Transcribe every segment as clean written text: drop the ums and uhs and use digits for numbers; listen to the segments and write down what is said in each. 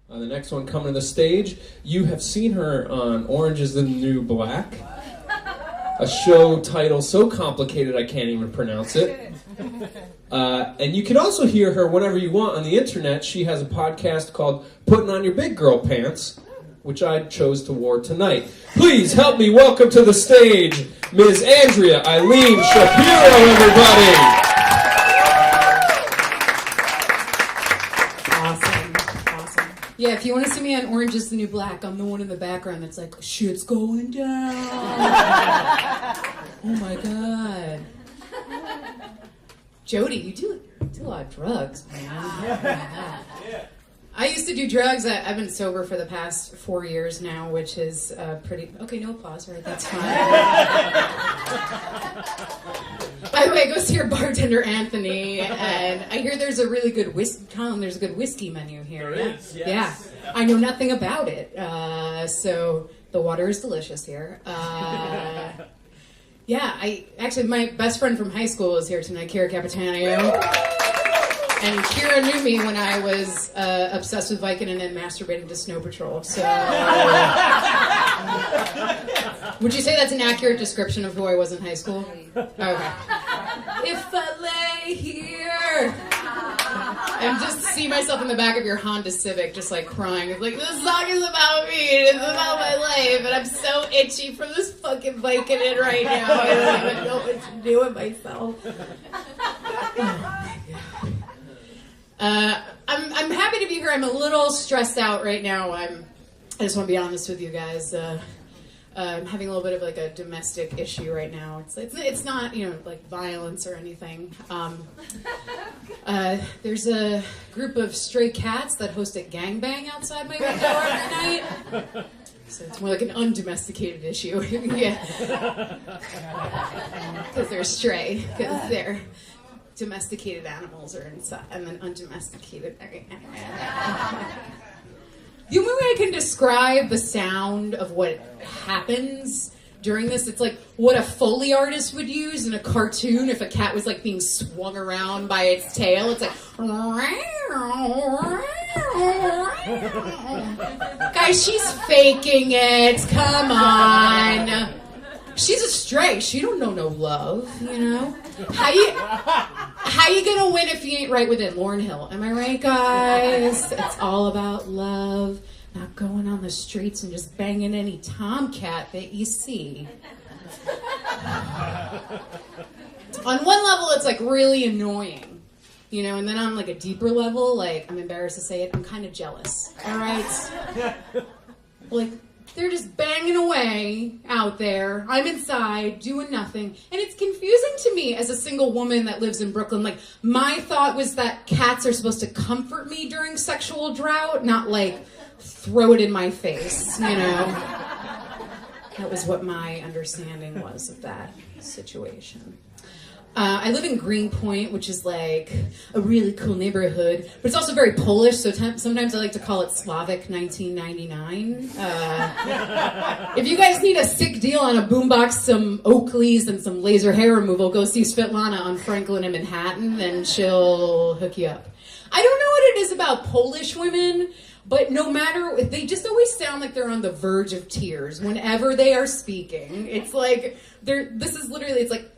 The next one coming to the stage, you have seen her on Orange is the New Black, a show title so complicated I can't even pronounce it. And you can also hear her whenever you want on the internet. She has a podcast called Putting on Your Big Girl Pants, which I chose to wear tonight. Please help me welcome to the stage Ms. Andrea Ilene Shapiro, everybody. Yeah, if you want to see me on Orange is the New Black, I'm the one in the background that's like, shit's going down. Oh my God. Jody, you do a lot of drugs, man. Yeah. I used to do drugs. I've been sober for the past 4 years now, which is pretty... Okay, no applause, right? That's fine. By the way, I go see your bartender, Anthony, and I hear there's a really good there's a good whiskey menu here. There is, yes. Yeah. I know nothing about it, so the water is delicious here. Yeah, my best friend from high school is here tonight, Kira Capitanio. And Kira knew me when I was obsessed with Vicodin and masturbating to Snow Patrol. So, would you say that's an accurate description of who I was in high school? Okay. If I lay here and just see myself in the back of your Honda Civic, just like crying, it's like, this song is about me, it's about my life, and I'm so itchy from this fucking Vicodin right now. I don't even know what to do with myself. I'm happy to be here. I'm a little stressed out right now. I just want to be honest with you guys. I'm having a little bit of like a domestic issue right now. It's not, like violence or anything. There's a group of stray cats that host a gangbang outside my window every night. So it's more like an undomesticated issue. Yeah. Because they're stray. Because they're... domesticated animals are inside, and then undomesticated. The only way I can describe the sound of what happens during this, it's like what a Foley artist would use in a cartoon if a cat was like being swung around by its tail. It's like, guys, she's faking it. Come on. She's a stray. She don't know no love, How you gonna win if you ain't right with it, Lauryn Hill? Am I right, guys? It's all about love, not going on the streets and just banging any tomcat that you see. On one level, it's like really annoying, and then on like a deeper level, like I'm embarrassed to say it, I'm kind of jealous. All right, like. They're just banging away out there. I'm inside doing nothing. And it's confusing to me as a single woman that lives in Brooklyn. Like, my thought was that cats are supposed to comfort me during sexual drought, not like throw it in my face, That was what my understanding was of that situation. I live in Greenpoint, which is like a really cool neighborhood, but it's also very Polish, so sometimes I like to call it Slavic 1999. If you guys need a sick deal on a boombox, some Oakleys, and some laser hair removal, go see Svetlana on Franklin in Manhattan, and she'll hook you up. I don't know what it is about Polish women, but no matter, they just always sound like they're on the verge of tears whenever they are speaking. It's like, this is literally, it's like,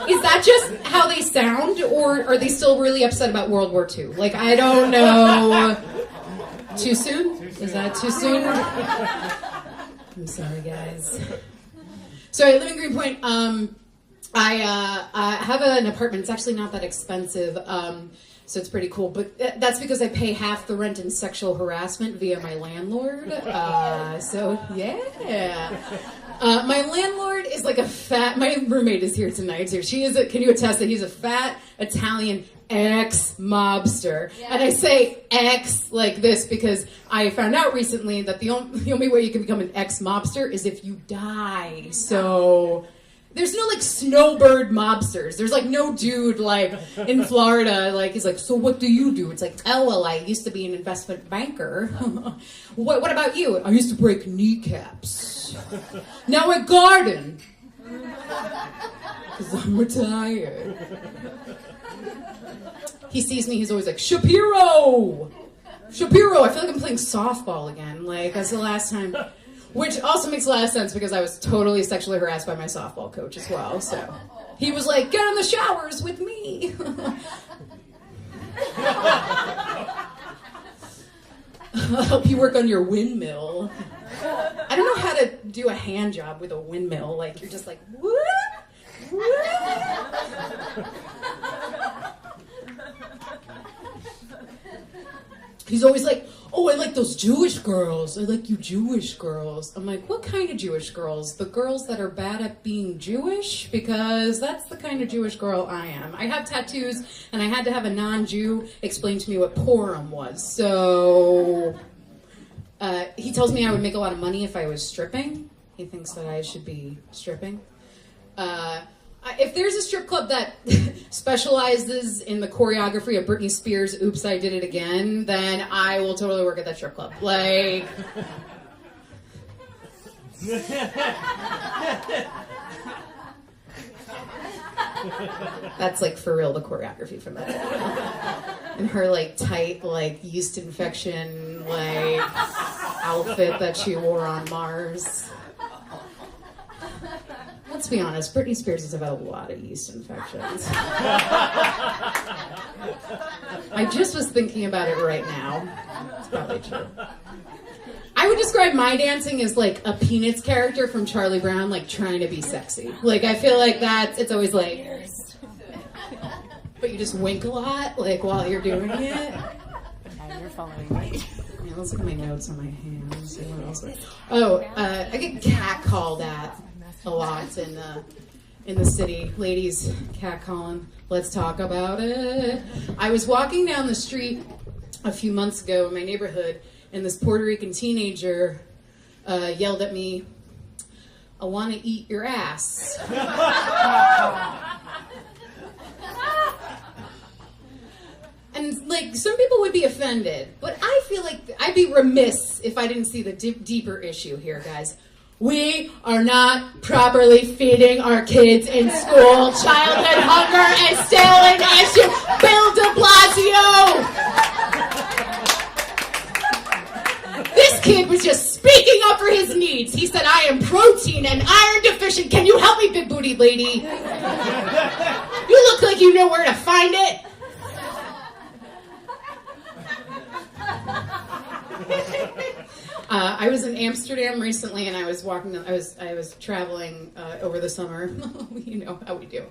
is that just how they sound, or are they still really upset about World War II? Like, I don't know. Too soon? Is that too soon? I'm sorry, guys. So I live in Greenpoint. I have an apartment. It's actually not that expensive, so it's pretty cool. But that's because I pay half the rent in sexual harassment via my landlord. So, yeah. My landlord is like a fat... My roommate is here tonight, too. Can you attest that he's a fat Italian ex-mobster? Yeah. And I say ex like this because I found out recently that the only way you can become an ex-mobster is if you die. So... There's no, like, snowbird mobsters. There's, like, no dude, like, in Florida, like, he's like, so what do you do? It's like, oh, well, I used to be an investment banker. What about you? I used to break kneecaps. Now I garden. Because I'm retired. he sees me, he's always like, Shapiro! Shapiro! I feel like I'm playing softball again. Like, that's the last time. Which also makes a lot of sense because I was totally sexually harassed by my softball coach as well. So he was like, get in the showers with me. I'll help you work on your windmill. I don't know how to do a hand job with a windmill. Like, you're just like, what? He's always like, oh, I like those Jewish girls. I like you Jewish girls. I'm like, what kind of Jewish girls? The girls that are bad at being Jewish? Because that's the kind of Jewish girl I am. I have tattoos, and I had to have a non-Jew explain to me what Purim was. So he tells me I would make a lot of money if I was stripping. He thinks that I should be stripping. If there's a strip club that specializes in the choreography of Britney Spears' Oops, I Did It Again, then I will totally work at that strip club. Like... That's like for real the choreography from that video. And her like tight like yeast infection like outfit that she wore on Mars. Let's be honest, Britney Spears has had a lot of yeast infections. I just was thinking about it right now. It's probably true. I would describe my dancing as like a Peanuts character from Charlie Brown, like trying to be sexy. Like I feel like it's always like, but you just wink a lot, like while you're doing it. And you're following me. Yeah, let's look at my notes on my hands. See what else. Oh, I get catcalled at a lot in the city. Ladies catcalling. Let's talk about it. I was walking down the street a few months ago in my neighborhood, and this Puerto Rican teenager yelled at me, "I want to eat your ass." And, like, some people would be offended, but I feel like I'd be remiss if I didn't see the deeper issue here, guys. We are not properly feeding our kids in school. Childhood hunger is still an issue. Bill de Blasio! This kid was just speaking up for his needs. He said, I am protein and iron deficient. Can you help me, big booty lady? You look like you know where to find it. I was in Amsterdam recently, and I was walking. I was traveling over the summer. You know how we do.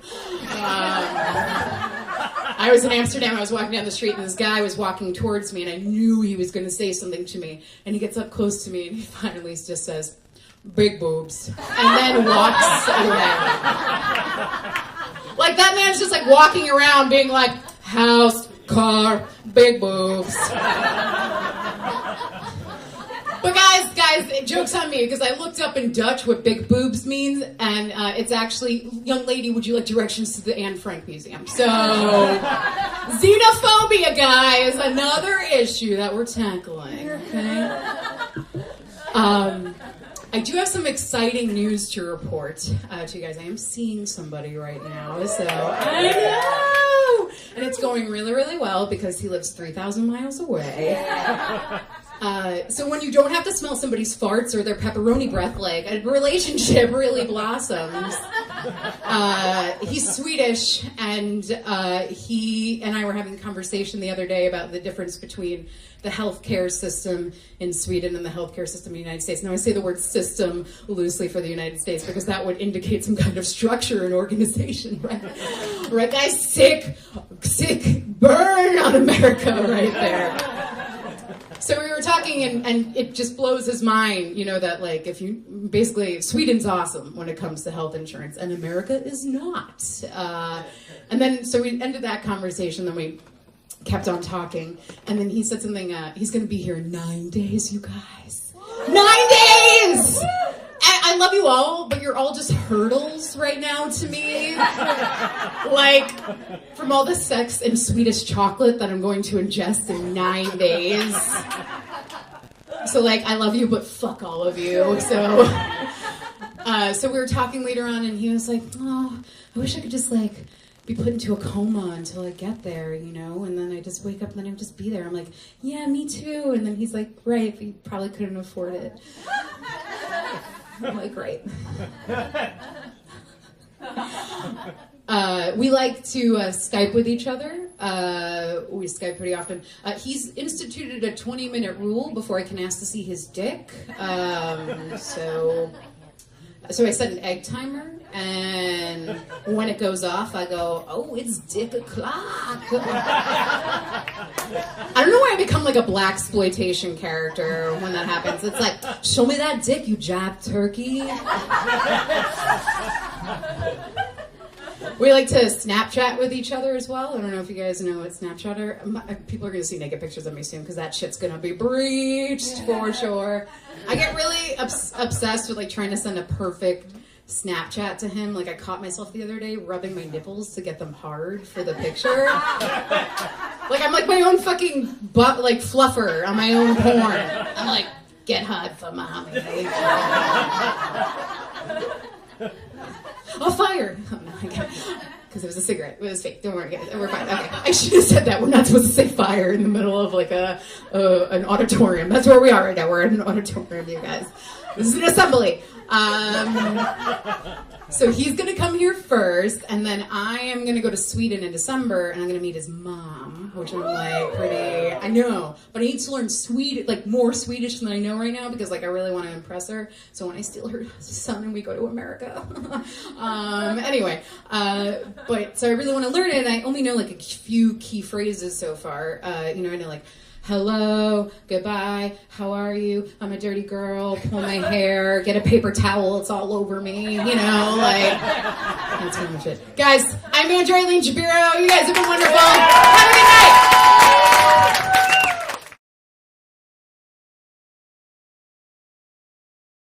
I was in Amsterdam. I was walking down the street, and this guy was walking towards me, and I knew he was going to say something to me. And he gets up close to me, and he finally just says, "Big boobs," and then walks away. Like that man's just like walking around, being like, "House, car, big boobs." But guys, joke's on me, because I looked up in Dutch what big boobs means, and it's actually, young lady, would you like directions to the Anne Frank Museum? So, xenophobia, guys, another issue that we're tackling, okay? I do have some exciting news to report to you guys. I am seeing somebody right now, so I know! And it's going really, really well, because he lives 3,000 miles away. So when you don't have to smell somebody's farts or their pepperoni breath, like, a relationship really blossoms. He's Swedish, and he and I were having a conversation the other day about the difference between the healthcare system in Sweden and the healthcare system in the United States. Now, I say the word system loosely for the United States because that would indicate some kind of structure and organization, right? Right, guys? Sick burn on America right there. So we were talking, and it just blows his mind, you know, that, like, if you, basically, Sweden's awesome when it comes to health insurance, and America is not. And then, so we ended that conversation, then we kept on talking, and then he said something, he's going to be here in 9 days, you guys. 9 days! I love you all, but you're all just hurdles right now to me. Like, from all the sex and Swedish chocolate that I'm going to ingest in 9 days. So, like, I love you, but fuck all of you. So we were talking later on, and he was like, oh, I wish I could just, like, be put into a coma until I get there, you know, and then I just wake up and then I would just be there. I'm like, yeah, me too. And then he's like, right, but you probably couldn't afford it. I'm like, great. We like to Skype with each other. We Skype pretty often. He's instituted a 20-minute rule before I can ask to see his dick. So I set an egg timer, and when it goes off, I go, oh, it's dick o'clock. I don't know why I become like a blaxploitation character when that happens. It's like, show me that dick, you jab turkey. We like to Snapchat with each other as well. I don't know if you guys know what Snapchat are. People are going to see naked pictures of me soon because that shit's going to be breached for sure. I get really obsessed with like trying to send a perfect Snapchat to him. Like I caught myself the other day rubbing my nipples to get them hard for the picture. Like I'm like my own fucking butt, like fluffer on my own porn. I'm like, get hard for mommy. Oh, fire! Oh, no, because it was a cigarette. It was fake. Don't worry, guys. We're fine. Okay. I should have said that. We're not supposed to say fire in the middle of like an auditorium. That's where we are right now. We're in an auditorium, you guys. This is an assembly. So he's going to come here first, and then I am going to go to Sweden in December, and I'm going to meet his mom, which I'm like pretty, I know, but I need to learn Swedish, like more Swedish than I know right now, because like I really want to impress her, so when I steal her son and we go to America. Anyway, but so I really want to learn it, and I only know like a few key phrases so far. You know, I know like, hello, goodbye, how are you? I'm a dirty girl, pull my hair, get a paper towel, it's all over me, you know, like, that's pretty much it. Guys, I'm Andrea Ilene Shapiro, you guys have been wonderful, have a good night!